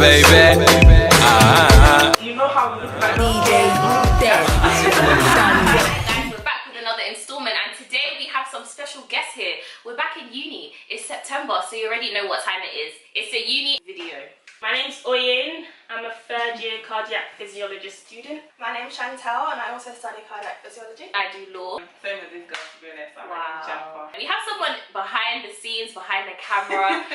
baby. You know how we look like Guys, we're back with another installment, and today we have some special guests here. We're back in uni. It's September, so you already know what time it is. It's a uni video. My name's Oyin. I'm a third year cardiac physiologist student. My name's Chantel and I also study cardiac physiology. I do law. Same as this girl, to be honest. Wow. We have someone behind the scenes, behind the camera.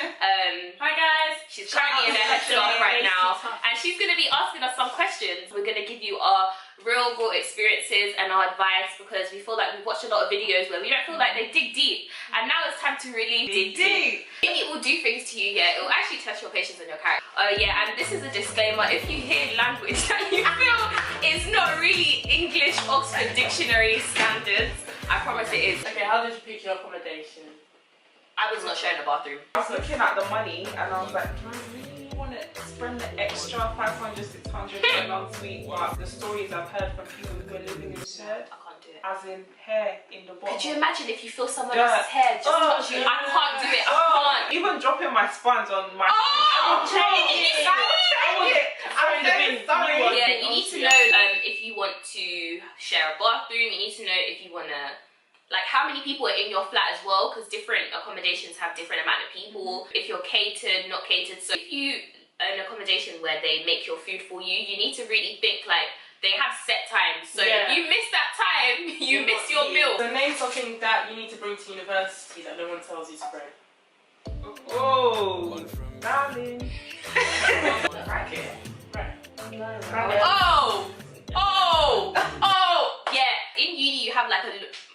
Hi guys. She's currently in her headshot right now, and she's going to be asking us some questions. We're going to give you our real world experiences and our advice, because we feel like we've watched a lot of videos where we don't feel like they dig deep, and now it's time to really dig deep. It will do things to you, yeah. It will actually test your patience and your character. Oh yeah, and this is a disclaimer: if you hear language that you feel is not really English Oxford Dictionary standards, I promise it is. Okay, how did you pick your accommodation? I was not sharing a bathroom. I was looking at the money and I was like, do I really want to spend the extra 500, 600 for an ensuite? But the stories I've heard from people who are living in shared, I can't do it. as in hair in the bottom. Could you imagine if you feel someone Dirt. else's hair just touch you? I can't do it. I can't. Even dropping my sponge on my Oh, Yeah, you need to know if you want to share a bathroom. You need to know if you want to, like, how many people are in your flat as well, because different accommodations have different amount of people. If you're catered, not catered. So if you an accommodation where they make your food for you, you need to really think like they have set times. So if you miss that time, you miss your meal. So name something that you need to bring to university that no one tells you to bring. Oh, darling. Racket. Right. Yeah. In uni, you have like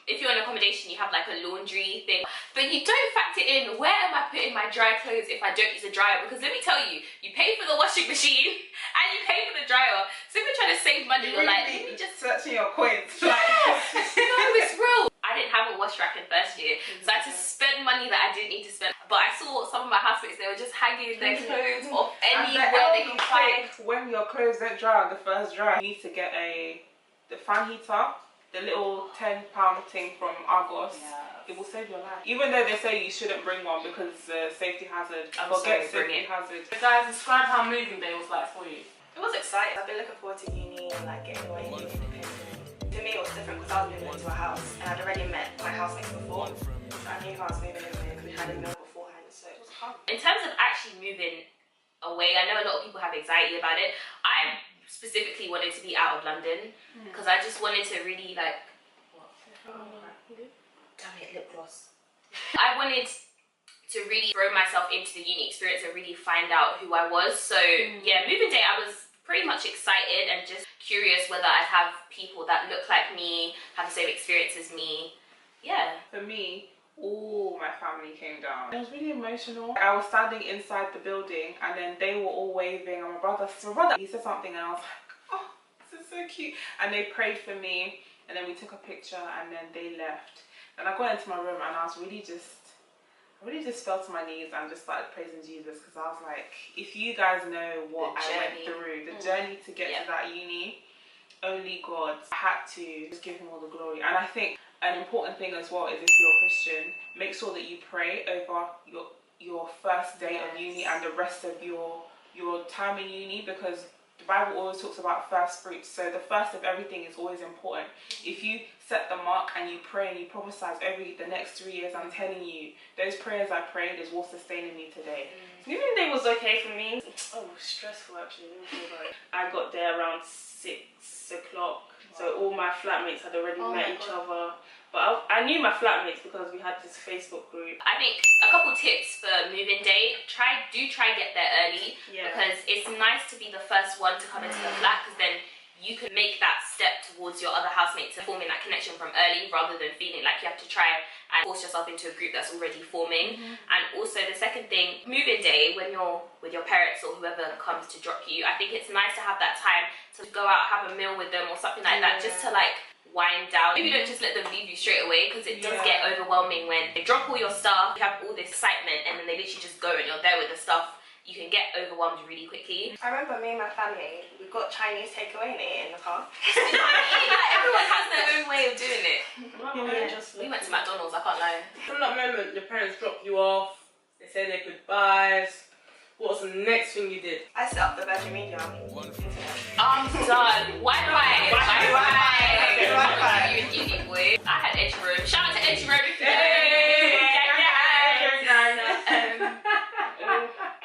if you're in accommodation, you have like a laundry thing, but you don't factor in where am I putting my dry clothes if I don't use a dryer, because let me tell you, you pay for the washing machine and you pay for the dryer. So if you're trying to save money, you're like, let me just searching your coins. Yes. No, it's real. I didn't have a wash rack in first year, so I had to spend money that I didn't need to spend. But I saw some of my housemates, they were just hanging their clothes off anywhere they can find. When your clothes don't dry on the first dry, you need to get the fan heater, the little £10 thing from Argos. Yeah. It will save your life. Even though they say you shouldn't bring one because safety hazard. Forget safety hazard. So guys, describe how moving day was like for you. It was exciting. I've been looking forward to uni and like getting away and being independent. To me it was different because I was moving into a house and I'd already met my housemates before. So I knew who I was moving in with because we had a meal beforehand, so it was fun. In terms of actually moving away, I know a lot of people have anxiety about it. I specifically wanted to be out of London because I just wanted to really like, damn it, lip gloss. I wanted to really throw myself into the uni experience and really find out who I was. So yeah, moving day, I was pretty much excited and just curious whether I'd have people that look like me, have the same experience as me. Yeah. For me, all my family came down. It was really emotional. I was standing inside the building and then they were all waving, and my brother, he said something and I was like, oh, this is so cute. And they prayed for me and then we took a picture and then they left. And I got into my room and I really just fell to my knees and just started praising Jesus, because I was like, if you guys know what I went through, the journey to get to that uni, only God. I had to just give him all the glory. And I think an important thing as well is, if you're a Christian, make sure that you pray over your first day of uni and the rest of your time in uni, because the Bible always talks about first fruits. So the first of everything is always important. If you set the mark and you pray and you prophesy over the next 3 years, I'm telling you, those prayers I prayed is what's sustaining me today. Moving day was okay for me. Oh, stressful actually. I got there around 6 o'clock, so all my flatmates had already met each other. But I knew my flatmates because we had this Facebook group. I think a couple tips for moving day: do try get there early, because it's nice to be the first one to come into the flat, because then you can make that step towards your other housemates and forming that connection from early, rather than feeling like you have to try and force yourself into a group that's already forming. And also the second thing, moving day, when you're with your parents or whoever comes to drop you, I think it's nice to have that time to go out, have a meal with them or something like that, just to like wind down. Maybe don't just let them leave you straight away, because it does get overwhelming when they drop all your stuff, you have all this excitement, and then they literally just go and you're there with the stuff. You can get overwhelmed really quickly. I remember me and my family, we got Chinese takeaway and ate it in the car. Everyone has their own way of doing it. We went to McDonald's, I can't lie. From that moment, your parents dropped you off, they say their goodbyes, what was the next thing you did? I set up the Virgin Media. I'm done. Wi-Fi. Wi-Fi. Uni boy. I had Edge Room. Shout out to Edge Room.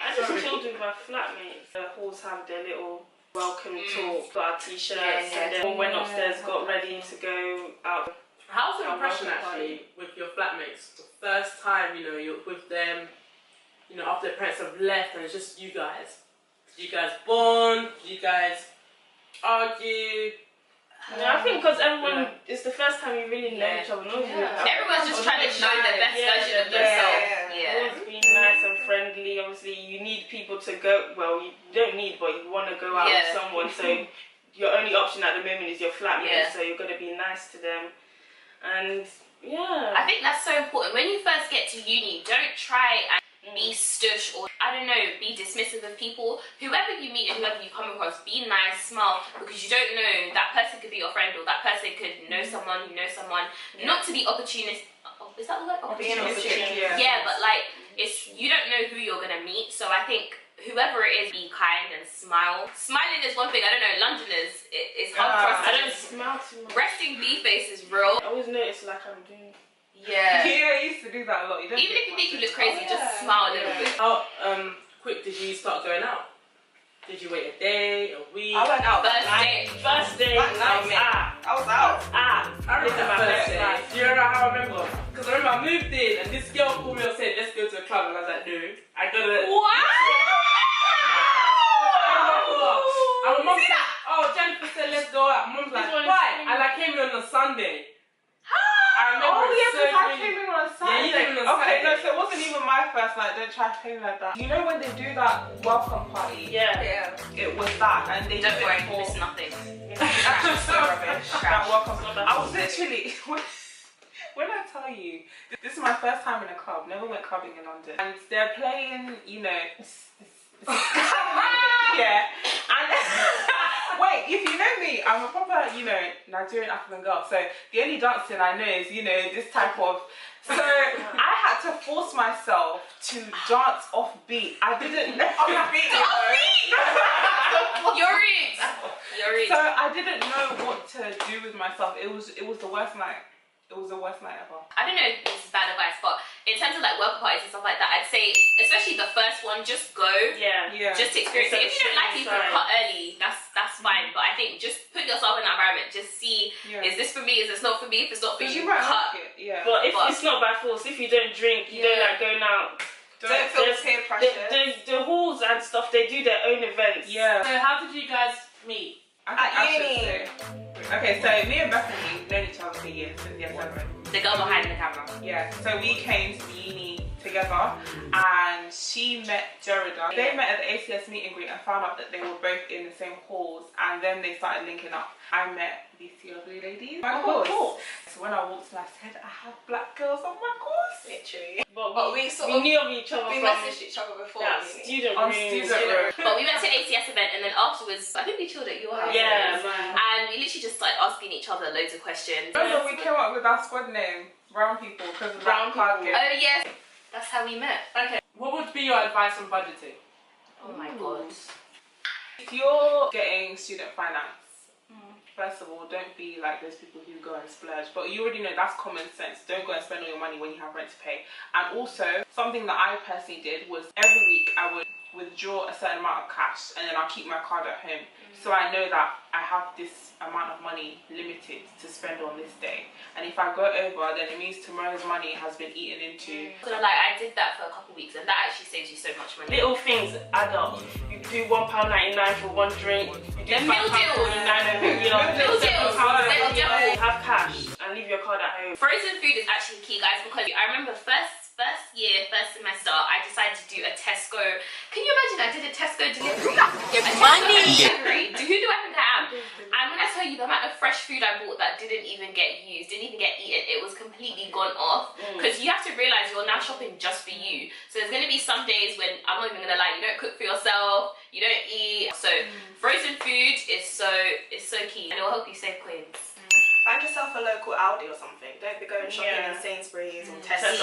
I just chilled with my flatmates. The halls have their little welcome talk, got our t-shirts, and then went upstairs, got ready to go out. How's the impression actually with your flatmates? The first time, you know, you're with them, you know, after the parents have left and it's just you guys. Did you guys bond? Did you guys argue? Yeah, I think because everyone, it's the first time you really know each other. Everyone's just trying to show the best version of themselves. Always being nice and friendly. Obviously, you need people to go. Well, you don't need, but you want to go out with someone. So your only option at the moment is your flatmate. So you're gonna be nice to them. And I think that's so important. When you first get to uni, don't try and be stush or, I don't know, be dismissive of people. Whoever you meet and whoever you come across, be nice, smile, because you don't know, that person could be your friend or that person could know someone who knows someone. Not to be opportunist. Is that the word? Opportunistic. Yeah, but like, it's, you don't know who you're gonna meet. So I think whoever it is, be kind and smile. Smiling is one thing. I don't know, Londoners, it's hard for us to I don't smile too much. resting bee face is real. I always notice like I'm doing. Yeah, I used to do that a lot. Even if you think you look crazy, just smile a little bit. How quick did you start going out? Did you wait a day, a week? I went out. First day, I was out. I remember my first day. Do you remember how I remember? Because I remember I moved in and this girl called me and said, let's go to a club. And I was like, no, I gotta. What? And my mom said, oh, Jennifer said, let's go out. My mom's like, why? And I came in on a Sunday. I remember I came in on a Saturday. Yeah, you came in on okay, Saturday. no, so it wasn't even my first night. Don't try to play me like that. You know when they do that welcome party? Yeah. It was that, and they Don't did worry, it for it's nothing. that welcome. I was literally when I tell you, this is my first time in a club. Never went clubbing in London, and they're playing, you know. Yeah, and wait, if you know me, I'm a proper, you know, Nigerian African girl, so the only dancing I know is, you know, this type of, so I had to force myself to dance off beat. I didn't know off beat. You're rude. So I didn't know what to do with myself. It was the worst night. It was the worst night ever. I don't know if this is bad advice, but in terms of like welcome parties and stuff like that, I'd say, especially the first one, just go. Yeah. Just to experience it. If you don't like people cut early, that's fine. But I think just put yourself in that environment. Just see, is this for me? Is this not for me? If it's not for you, might cut. like it. Yeah. But if it's not by force, if you don't drink, you don't like going out. Don't feel peer pressure. The halls and stuff, they do their own events. Yeah. So how did you guys meet? At uni. Okay, so me and Bethany known each other for years since year 7. The girl behind the camera. Yeah, so we came to the uni together and she met Jerida. They met at the ACS meet and greet and found out that they were both in the same halls, and then they started linking up. I met these two lovely ladies on my course. So when I walked in, I said, I have black girls on my course. Literally. But we knew of each other we from messaged each other before. that student room. But we went to ACS event and then afterwards, I think we chilled at your house. Yeah, And we literally just started asking each other loads of questions. Remember we came up with our squad name, Brown People, because of that card game. Oh yes, that's how we met. Okay, what would be your advice on budgeting? Oh my god. If you're getting student finance, first of all, don't be like those people who go and splurge. But you already know that's common sense. Don't go and spend all your money when you have rent to pay. And also, something that I personally did was every week I would withdraw a certain amount of cash and then I'll keep my card at home. So I know that I have this amount of money limited to spend on this day. And if I go over, then it means tomorrow's money has been eaten into. So like I did that for a couple of weeks and that actually saves you so much money. Little things add up. You do £1.99 for one drink. You do Then meal deals. Meal deals. Have cash and leave your card at home. Frozen food is actually key, guys, because I remember first semester, I decided to do a Tesco. Can you imagine? I did a Tesco delivery. Money. Who do I think I am? And when I tell you the amount of fresh food I bought that didn't even get used, didn't even get eaten, it was completely gone off. Because you have to realize you're now shopping just for you. So there's going to be some days when, I'm not even going to lie, you don't cook for yourself, you don't eat. So frozen food is so key, and it will help you save coins. Find yourself a local Aldi or something. Don't be going shopping in Sainsbury's or Tesco.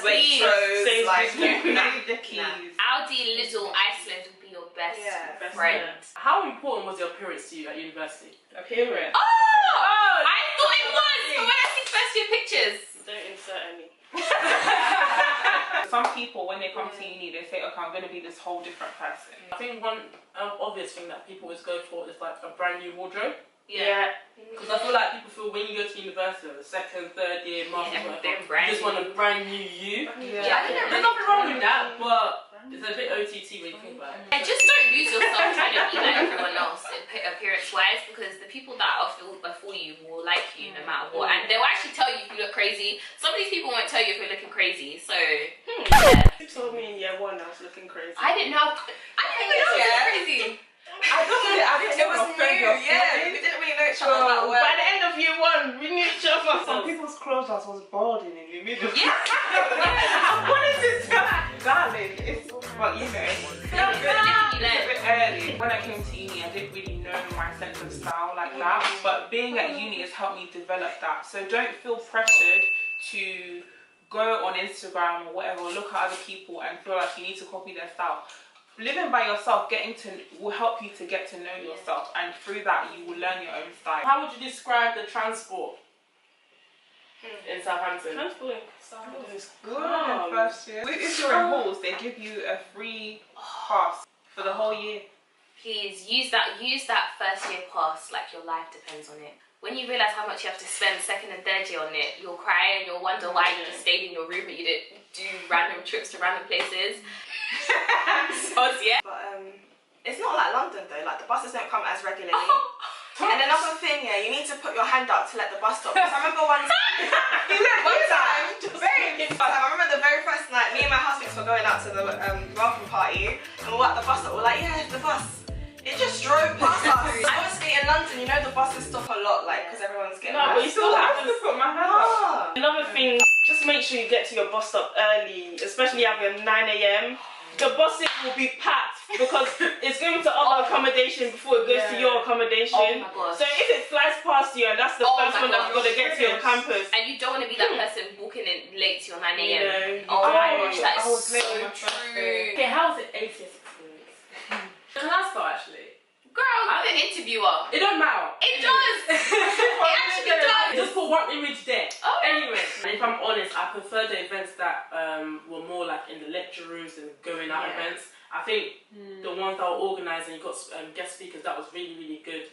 Waitrose, Like, the keys. Aldi, Lidl, Iceland will be your best friend. How important was your appearance to you at university? Appearance. Oh, I thought it was, but when I see first year pictures. Don't insert any. Some people, when they come to uni, they say, okay, I'm going to be this whole different person. I think one obvious thing that people always go for is like a brand new wardrobe. Yeah. Because I feel like people feel when you go to university, the second, third year, master's, you just want a brand new you. Yeah, There's nothing wrong with that, but it's a bit OTT when you think about it. And just don't lose yourself trying to be like everyone else appearance-wise, because the people that are before you will like you no matter what, and they'll actually tell you if you look crazy. Some of these people won't tell you if you're looking crazy, so yeah. You told me in year 1 I was looking crazy. I didn't know. I didn't even know I was crazy. It was new, we didn't really know each other that well. By the end of year 1, we knew each other. Some people's clothes was balding in the middle. Yeah. I wanted to tell darling, it's but you know, You a bit early. When I came to uni, I didn't really know my sense of style like that, but being at uni has helped me develop that. So don't feel pressured to go on Instagram or whatever, look at other people and feel like you need to copy their style. Living by yourself, will help you to get to know yourself, and through that you will learn your own style. How would you describe the transport in Southampton? Transport in Southampton is Good in first year. If you're in halls, they give you a free pass for the whole year. Please use that first year pass like your life depends on it. When you realise how much you have to spend second and third year on it, you'll cry and you'll wonder why you just stayed in your room but you didn't do random trips to random places. So yeah. But it's not like London though, like the buses don't come as regularly. And another thing, you need to put your hand up to let the bus stop. Because I remember one time, I remember the very first night, me and my housemates were going out to the welcome party, and we were at the bus stop, we were like, yeah, the bus. It just drove past us. Obviously in London, you know the buses stop a lot, like, because everyone's getting No, but you still have to put my hand up. Another thing, just make sure you get to your bus stop early, especially having 9 AM. The buses will be packed because it's going to other accommodation before it goes to your accommodation. Oh my gosh. So if it flies past you and that's the first one that you've got to get to your campus. And you don't want to be that person walking in late to your 9 AM. You know, Oh my gosh, that I is was so late on my first true. Okay, how was it ACS experience? Can I start actually? Girl, I'm the interviewer. It don't matter. It does. It actually does. Just put one image there. Oh. Anyway, and if I'm honest, I prefer the events that were more like in the lecture rooms and going out events. I think the ones that were organised and you got guest speakers, that was really, really good.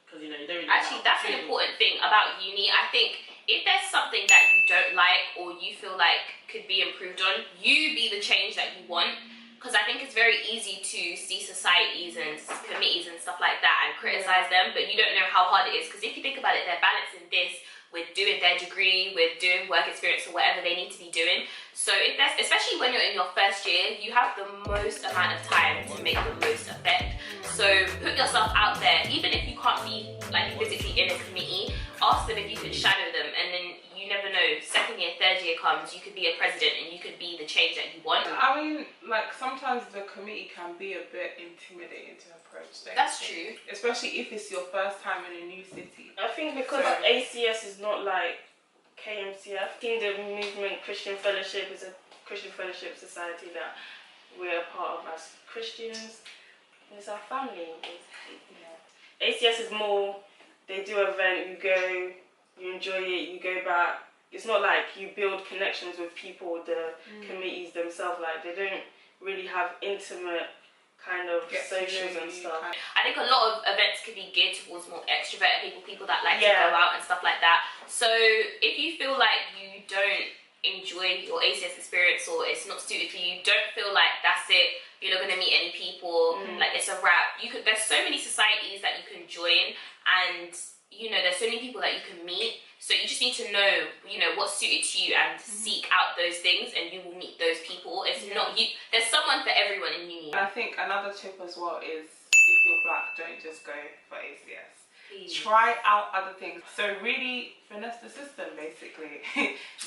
Because you know, you don't really Actually, that's an important thing about uni. I think if there's something that you don't like or you feel like could be improved on, you be the change that you want. Because I think it's very easy to see societies and committees and stuff like that and criticise them, but you don't know how hard it is. Because if you think about it, they're balancing this with doing their degree, with doing work experience or whatever they need to be doing. So if that's, especially when you're in your first year, you have the most amount of time to make the most effect. So put yourself out there, even if you can't be like physically in a committee, ask them if you can shadow them, and then you never know, second year, third year comes, you could be a president and you could be the change that you want. I mean, like sometimes the committee can be a bit intimidating to approach. That's true. Especially if it's your first time in a new city. I think because ACS is not like KMCF, I think the movement Christian Fellowship is a Christian Fellowship society that we're a part of as Christians. It's our family. ACS is more, they do an event, you go, you enjoy it, you go back. It's not like you build connections with people, the committees themselves, like they don't really have intimate kind of socials and stuff. I think a lot of events could be geared towards more extroverted people that like to go out and stuff like that. So if you feel like you don't enjoy your ACS experience or it's not suited for you, don't feel like that's it, you're not going to meet any people, like it's a wrap. There's so many societies that you can join, and you know, there's so many people that you can meet, so you just need to know, you know, what's suited to you and seek out those things and you will meet those people. It's not you, there's someone for everyone in uni. I think another tip as well is, if you're black, don't just go for ACS. Please. Try out other things. So really finesse the system basically.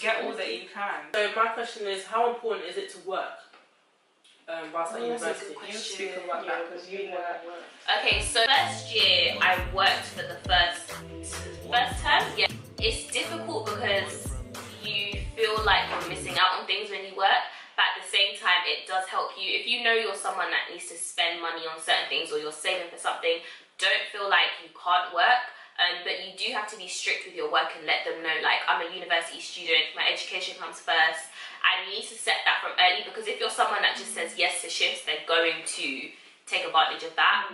Get all that you can. So my question is, how important is it to work whilst at university? You speak about that because you work. Okay, so first year I worked for the first First term, yeah, it's difficult because you feel like you're missing out on things when you work, but at the same time, it does help you. If you know you're someone that needs to spend money on certain things or you're saving for something, don't feel like you can't work. But you do have to be strict with your work and let them know, like, I'm a university student, my education comes first, and you need to set that from early, because if you're someone that just says yes to shifts, they're going to take advantage of that.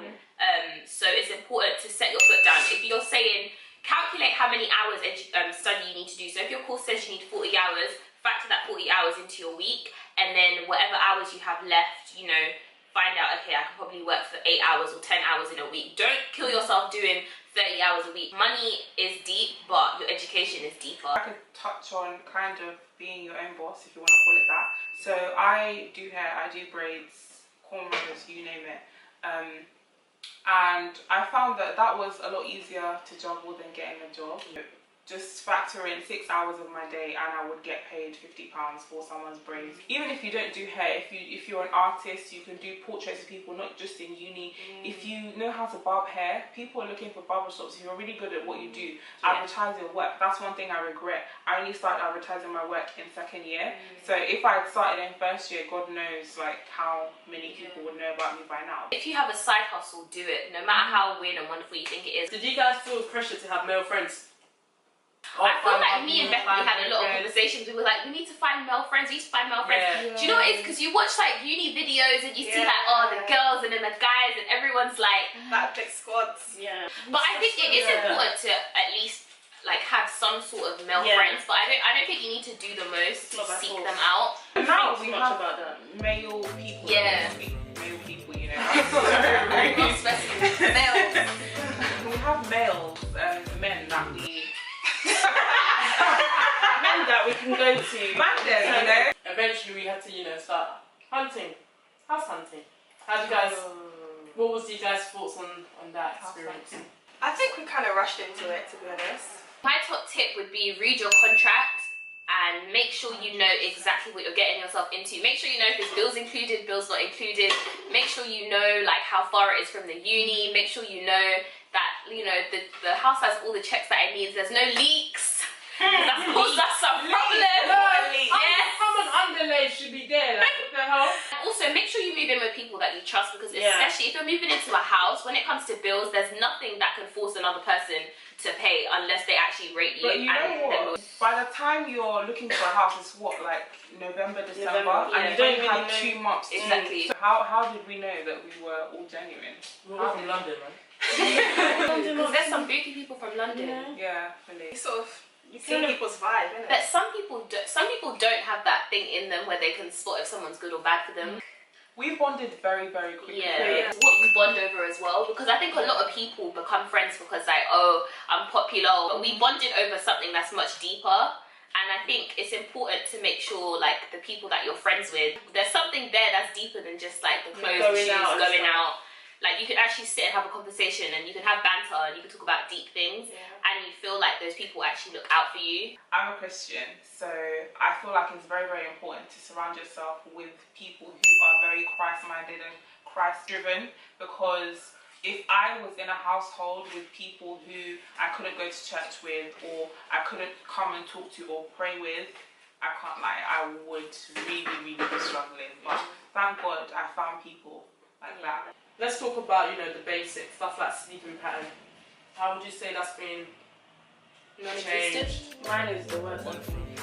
So it's important to set your foot down. If you're saying, calculate how many hours study you need to do. So if your course says you need 40 hours, factor that 40 hours into your week, and then whatever hours you have left, you know, find out, okay, I can probably work for 8 hours or 10 hours in a week. Don't kill yourself doing 30 hours a week. Money is deep, but your education is deeper. I could touch on kind of being your own boss, if you want to call it that. So I do hair, I do braids, cornrows, you name it. And I found that that was a lot easier to juggle than getting a job. Just factor in 6 hours of my day and I would get paid £50 for someone's braids. Even if you don't do hair, if you're an artist, you can do portraits of people, not just in uni. If you know how to barb hair, people are looking for barbershops. If you're really good at what you do, advertise your work. That's one thing I regret. I only started advertising my work in second year. So if I had started in first year, God knows like how many people would know about me by now. If you have a side hustle, do it, no matter how weird and wonderful you think it is. Did you guys feel pressure to have male friends? I feel like me and Bethany had a lot of conversations. We were like, we need to find male friends, we need to find male friends. Do you know what it is? Because you watch like uni videos and you see like, oh, the girls and then the guys and everyone's like... Like big squads. But I think it is important to at least like have some sort of male friends, but I don't think you need to do the most to seek them out. Now we have male people. Male people, you know. Not specific. Males. We have males, men that we... Men that we can go to. You know. Eventually we had to, you know, start hunting. House hunting. How do you guys, what was you guys' thoughts on that experience? I think we kind of rushed into it, to be honest. My top tip would be read your contract and make sure you know exactly what you're getting yourself into. Make sure you know if there's bills included, bills not included. Make sure you know like how far it is from the uni. Make sure you know that, you know, the house has all the checks that it needs. There's no leaks. That's caused us some problem. Common underlay should be there. Like, what the hell? Also, make sure you move in with people that you trust, because especially if you're moving into a house, when it comes to bills, there's nothing that can force another person to pay unless they actually rate you. But you know what? By the time you're looking for a house, it's what, like November, December, and you don't have 2 months. Exactly. So how did we know that we were all genuine? We're from London, man. Because there's some booty people from London. Yeah, really. You sort of see people's vibe, innit? But some people don't have that thing in them where they can spot if someone's good or bad for them. We bonded very, very quickly. It's what you bond over as well, because I think a lot of people become friends because like, oh, I'm popular, but we bonded over something that's much deeper. And I think it's important to make sure like the people that you're friends with, there's something there that's deeper than just like the clothes, the shoes, going out. Like you can actually sit and have a conversation and you can have banter and you can talk about deep things and you feel like those people actually look out for you. I'm a Christian, so I feel like it's very, very important to surround yourself with people who are very Christ-minded and Christ-driven, because if I was in a household with people who I couldn't go to church with or I couldn't come and talk to or pray with, I can't lie, I would really, really be struggling. But thank God I found people like that. Let's talk about, you know, the basics, stuff like sleeping pattern. How would you say that's been changed? Mine is the worst one for me.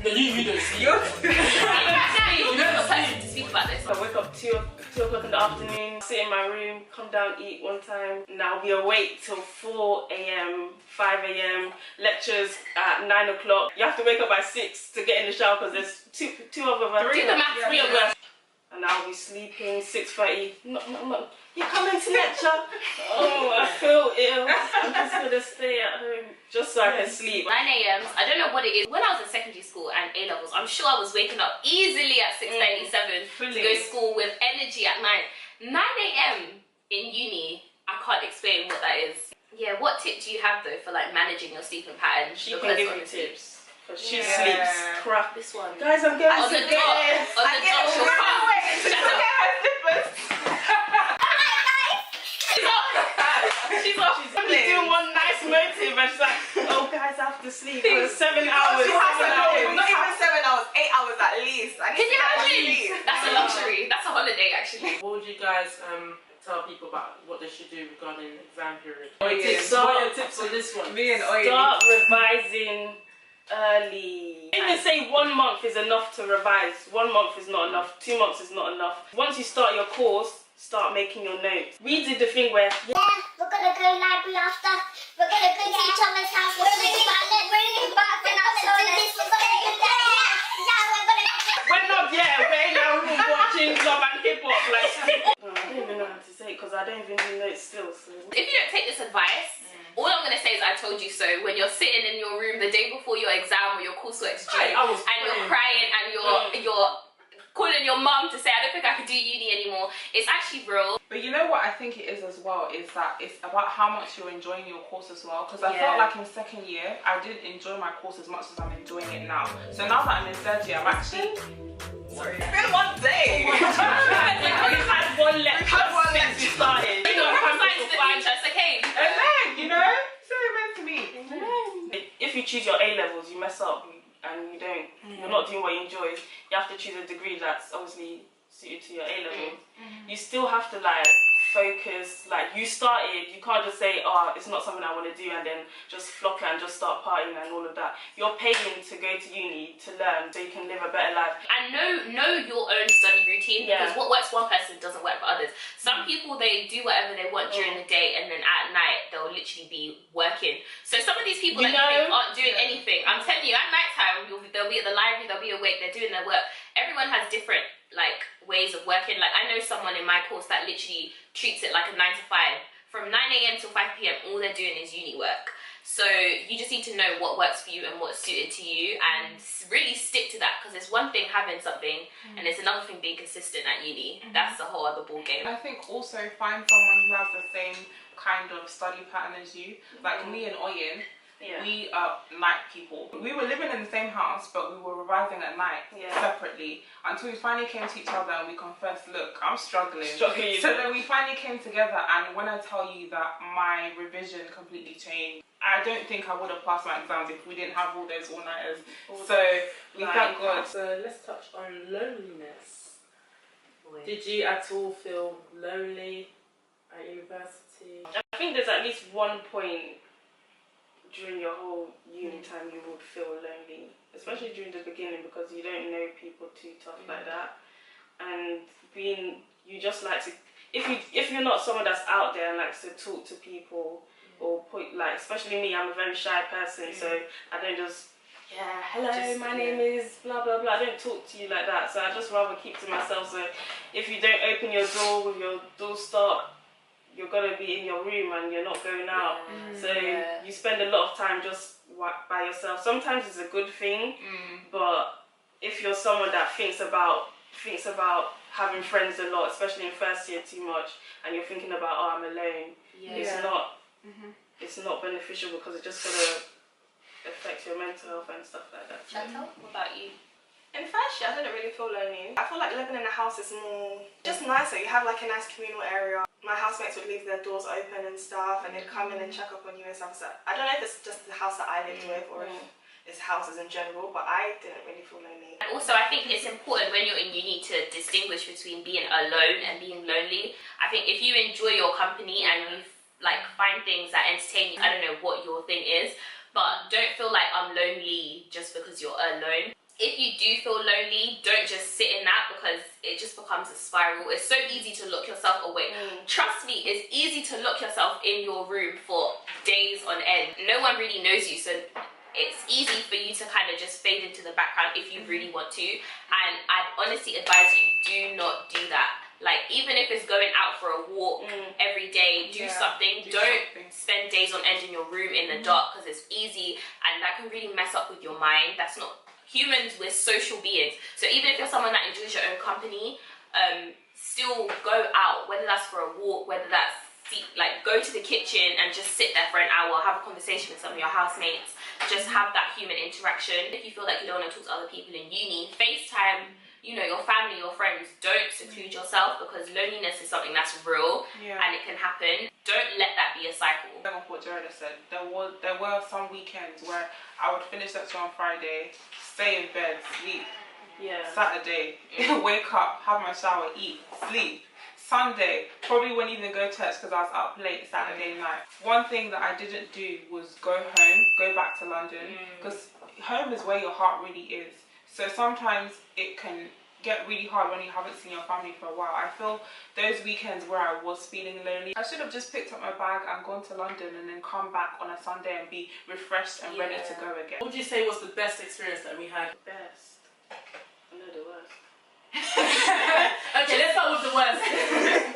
No, you don't sleep. You're the person to speak about this. I wake up 2 o'clock in the afternoon, sit in my room, come down, eat one time, and I'll be awake till 4 a.m, 5 a.m, lectures at 9 o'clock. You have to wake up by 6 to get in the shower because there's two of us. Do the math, 3 of us. And I'll be sleeping 6:30. No, you're coming to lecture. Oh, I feel ill. I'm just gonna stay at home just so I can sleep. 9 a.m. I don't know what it is. When I was in secondary school and A levels, I'm sure I was waking up easily at 6:37 to go to school with energy at 9. 9 a.m. in uni, I can't explain what that is. Yeah, what tip do you have though for like managing your sleeping pattern? She can give you tips. She sleeps crap. This one. Guys, I'm going on to the dot. On the dot. She's doing one nice motive and she's like, sleep. 7 hours. Not even 7 hours, 8 hours at least. I need Can you to imagine? sleep. That's a luxury. That's a holiday, actually. What would you guys tell people about what they should do regarding exam period? Oh, yeah. What are your tips on this one? Me and Oye. Start revising early. I even say 1 month is enough to revise. 1 month is not enough. 2 months is not enough. Once you start your course, start making your notes. We did the thing where yeah, we're gonna go library after. We're gonna go to each other's house. We're gonna do that. We're gonna do that. We're gonna do this. We're gonna do that. Yeah, we're gonna. we're not we're in our room watching love and hip hop like. I don't even know how to say it because I don't even do notes still. So. If you don't take this advice, all I'm going to say is I told you so. When you're sitting in your room the day before your exam or your coursework's due, and you're crying and you're calling your mum to say, I don't think I can do uni anymore, it's actually real. But you know what I think it is as well, is that it's about how much you're enjoying your course as well. Because I felt like in second year, I didn't enjoy my course as much as I'm enjoying it now. So now that I'm in third year, I'm actually... Sorry. It's been 1 day. We've had one lecture since we started. You know, prophesy to the future, it's okay. And then, you know, so it meant to me. If you choose your A levels, you mess up and you don't, you're not doing what you enjoy. You have to choose a degree that's obviously suited to your A levels. You still have to like focus. Like you started, you can't just say, oh, it's not something I want to do, and then just flop it and just start partying and all of that. You're paying to go to uni to learn so you can live a better life. And know your own study routine, because what works for one person doesn't work for others. Some people, they do whatever they want during the day, and then at night they'll literally be working. So some of these people that you think aren't doing anything, I'm telling you, at night time they'll be at the library, they'll be awake, they're doing their work. Everyone has different like ways of working. Like I know someone in my course that literally treats it like a 9 to 5. From 9 a.m. till 5 p.m. all they're doing is uni work. So you just need to know what works for you and what's suited to you, and really stick to that, because it's one thing having something and it's another thing being consistent at uni. That's a whole other ball game. I think also find someone who has the same kind of study pattern as you. Like me and Oyen, we are night people. We were living in the same house, but we were revising at night separately until we finally came to each other and we confessed, look, I'm struggling. So then we finally came together, and when I tell you that my revision completely changed, I don't think I would have passed my exams if we didn't have all those all-nighters. So we thank God. So let's touch on loneliness. Did you at all feel lonely at university? I think there's at least one point during your whole uni time you would feel lonely, especially during the beginning, because you don't know people too tough like that, and you just like to, if you're not someone that's out there and likes to talk to people, or like, especially me, I'm a very shy person, so I don't just hello, my name is blah blah blah. I don't talk to you like that, so I just rather keep to myself. So if you don't open your door with your door start, you're gonna be in your room and you're not going out. So you spend a lot of time just by yourself. Sometimes it's a good thing, but if you're someone that thinks about having friends a lot, especially in first year too much, and you're thinking about, oh, I'm alone, it's not beneficial, because it's just gonna affect your mental health and stuff like that. Chantal, what about you? In first year, I didn't really feel lonely. I feel like living in a house is more just nicer. You have like a nice communal area. My housemates would leave their doors open and stuff, and they'd come in and check up on you and stuff. So I don't know if it's just the house that I lived with, or if it's houses in general, but I didn't really feel lonely. And also, I think it's important when you're in uni to distinguish between being alone and being lonely. I think if you enjoy your company and you like find things that entertain you, I don't know what your thing is, but don't feel like I'm lonely just because you're alone. If you do feel lonely, don't just sit in that, because it just becomes a spiral. It's so easy to lock yourself away. Trust me, it's easy to lock yourself in your room for days on end. No one really knows you, so it's easy for you to kind of just fade into the background if you really want to. And I'd honestly advise you, do not do that. Like, even if it's going out for a walk every day, do something. Don't spend days on end in your room in the dark, because it's easy and that can really mess up with your mind. That's not... Humans, we're social beings, so even if you're someone that enjoys your own company, still go out, whether that's for a walk, whether that's go to the kitchen and just sit there for an hour, have a conversation with some of your housemates, just have that human interaction. If you feel like you don't want to talk to other people in uni, FaceTime you know, your family, your friends, don't seclude yourself, because loneliness is something that's real and it can happen. Don't let that be a cycle. Like what Jared said, there were some weekends where I would finish lecture on Friday, stay in bed, sleep. Saturday, wake up, have my shower, eat, sleep. Sunday, probably wouldn't even go to church because I was up late Saturday night. One thing that I didn't do was go home, go back to London, because home is where your heart really is. So sometimes it can get really hard when you haven't seen your family for a while. I feel those weekends where I was feeling lonely, I should have just picked up my bag and gone to London and then come back on a Sunday and be refreshed and ready to go again. What would you say was the best experience that we had? Best. I know the worst. Okay, let's start with the worst.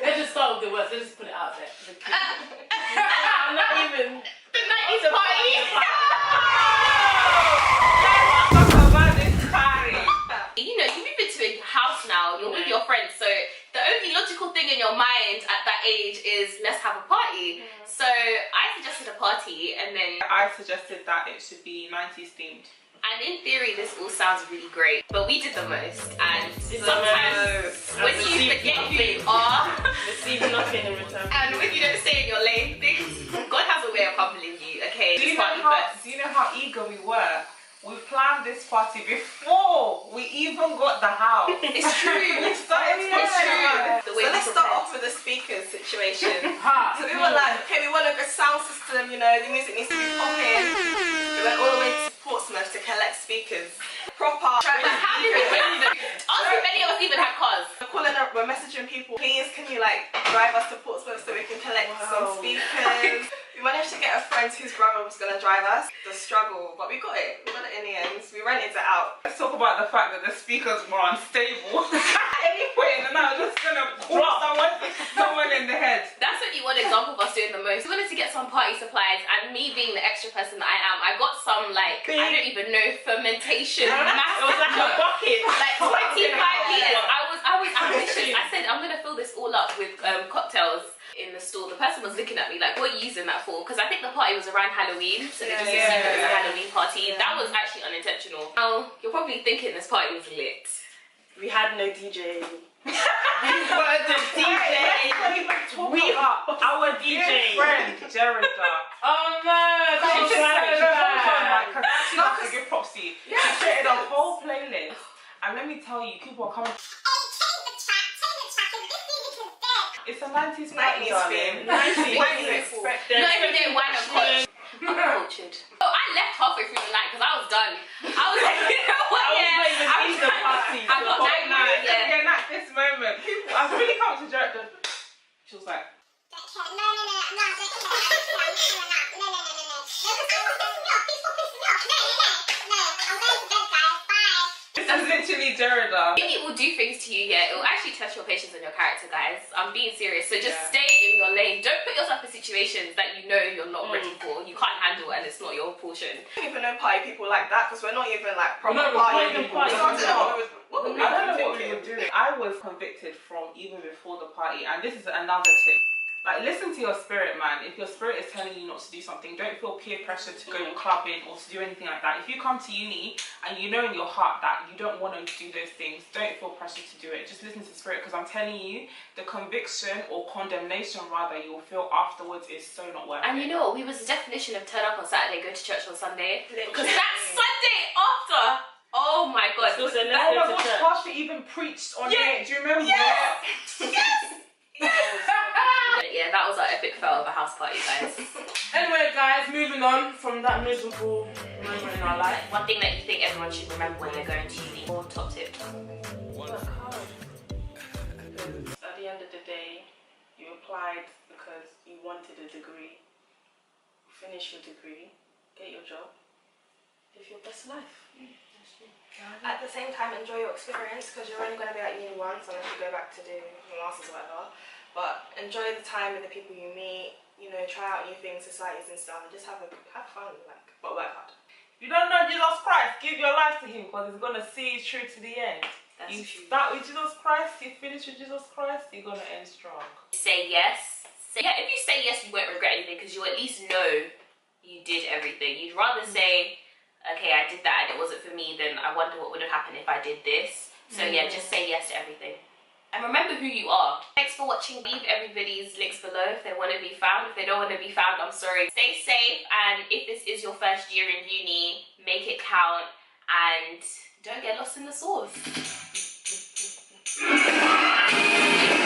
Let's just start with the worst. Let's just put it out there. I'm not even. The 90s party. You know, you move into a house now, you're with your friends, so the only logical thing in your mind at that age is let's have a party. So I suggested a party, and then I suggested that it should be 90s themed. And in theory, this all sounds really great, but we did the most. And sometimes when you forget who you are, receive nothing in return. and when you don't stay in your lane, things, God has a way of humbling you. Okay, Do you know how eager we were? We planned this party before we even got the house. It's true. We started It's true. So let's start off with the speakers situation. So we were like, okay, we want a good sound system, you know, the music needs to be popping. We went all the way to Portsmouth to collect speakers. Proper. But how did we honestly, many of us even have cars. We're calling up, we're messaging people, please can you like drive us to Portsmouth so we can collect some speakers. We managed to get a friend whose brother was going to drive us. The struggle, but we got it. We got it in the end. We rented it out. Let's talk about the fact that the speakers were unstable. At any point, and I was just gonna drop someone in the head. That's only one example of us doing the most. We wanted to get some party supplies, and me being the extra person that I am, I got some like, I don't even know, fermentation. It was like a bucket. Like 25 litres. I was ambitious. I said, I'm gonna fill this all up with cocktails in the store. The person was looking at me like, what are you using that for? Because I think the party was around Halloween, so they just assumed it was a Halloween party. That was actually unintentional. Now, you're probably thinking this party was lit. We had no DJ. We were the DJ. We are our DJ friend, Jerida. Oh no, that was She bad. to give props to you. She created a whole playlist, and let me tell you, people are coming. It's a 90s party, darling. 90s. Not every day wine and coach. Uncultured. Oh, I left halfway through the night because I was done. I was like, you know what? I got angry. Yeah, at this moment, people, I've really come to Jerida. She was like, this is literally Jerida. It will do things to you, yeah. It will actually test your patience and your character, guys. I'm being serious. So just stay in your lane. Don't put yourself in situations that you know you're not ready for, you can't handle, and it's not your portion. I don't even know party people like that because we're not even like proper No, party we're people. party So I don't know what I we don't know were what we thinking. were doing. I was convicted from even before the party, and this is another tip. Like, listen to your spirit, man. If your spirit is telling you not to do something, don't feel peer pressure to go clubbing or to do anything like that. If you come to uni and you know in your heart that you don't want to do those things, don't feel pressure to do it. Just listen to spirit, because I'm telling you, the conviction or condemnation rather you'll feel afterwards is so not worth it. And you know what? We was the definition of turn up on Saturday, go to church on Sunday. Because that Sunday after, oh my God. So let's Oh go my to gosh, church. Pastor even preached on it. Do you remember? Yeah, that was our epic fail of a house party, guys. Anyway, guys, moving on from that miserable moment in our life. One thing that you think everyone should remember when they're going to uni, or top tip. Work hard. Because at the end of the day, you applied because you wanted a degree. Finish your degree, get your job, live your best life. At the same time, enjoy your experience because you're only going to be at uni once unless you go back to do your masters or whatever. But enjoy the time with the people you meet. You know, try out new things, societies and stuff, and just have fun. Like, but work hard. If you don't know Jesus Christ, give your life to him, because he's gonna see you through to the end. That's You true. start with Jesus Christ, you finish with Jesus Christ, you're gonna end strong. Say yes. Yeah, if you say yes, you won't regret anything because you at least know you did everything. You'd rather say, okay, I did that and it wasn't for me, then I wonder what would have happened if I did this. So yeah, just say yes to everything. And remember who you are. Thanks for watching. Leave everybody's links below if they want to be found. If they don't want to be found, I'm sorry. Stay safe, and if this is your first year in uni, make it count and don't get lost in the sauce.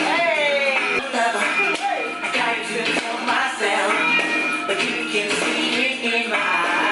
Hey! Got to tell myself, but you can see it in my eyes.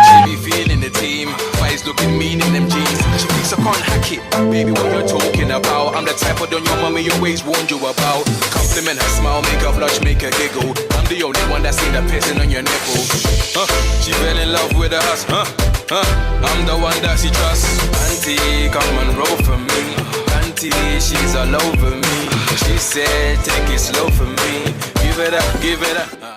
She be feeling the team, eyes looking mean in them jeans. She thinks I can't hack it, baby, what you're talking about. I'm the type of don your mommy always warned you about. Compliment her smile, make her blush, make her giggle. I'm the only one that's seen the piercing on your nipple. She fell in love with us, I'm the one that she trusts. Auntie, come and roll for me. Auntie, she's all over me. She said, take it slow for me. Give it up, give it up.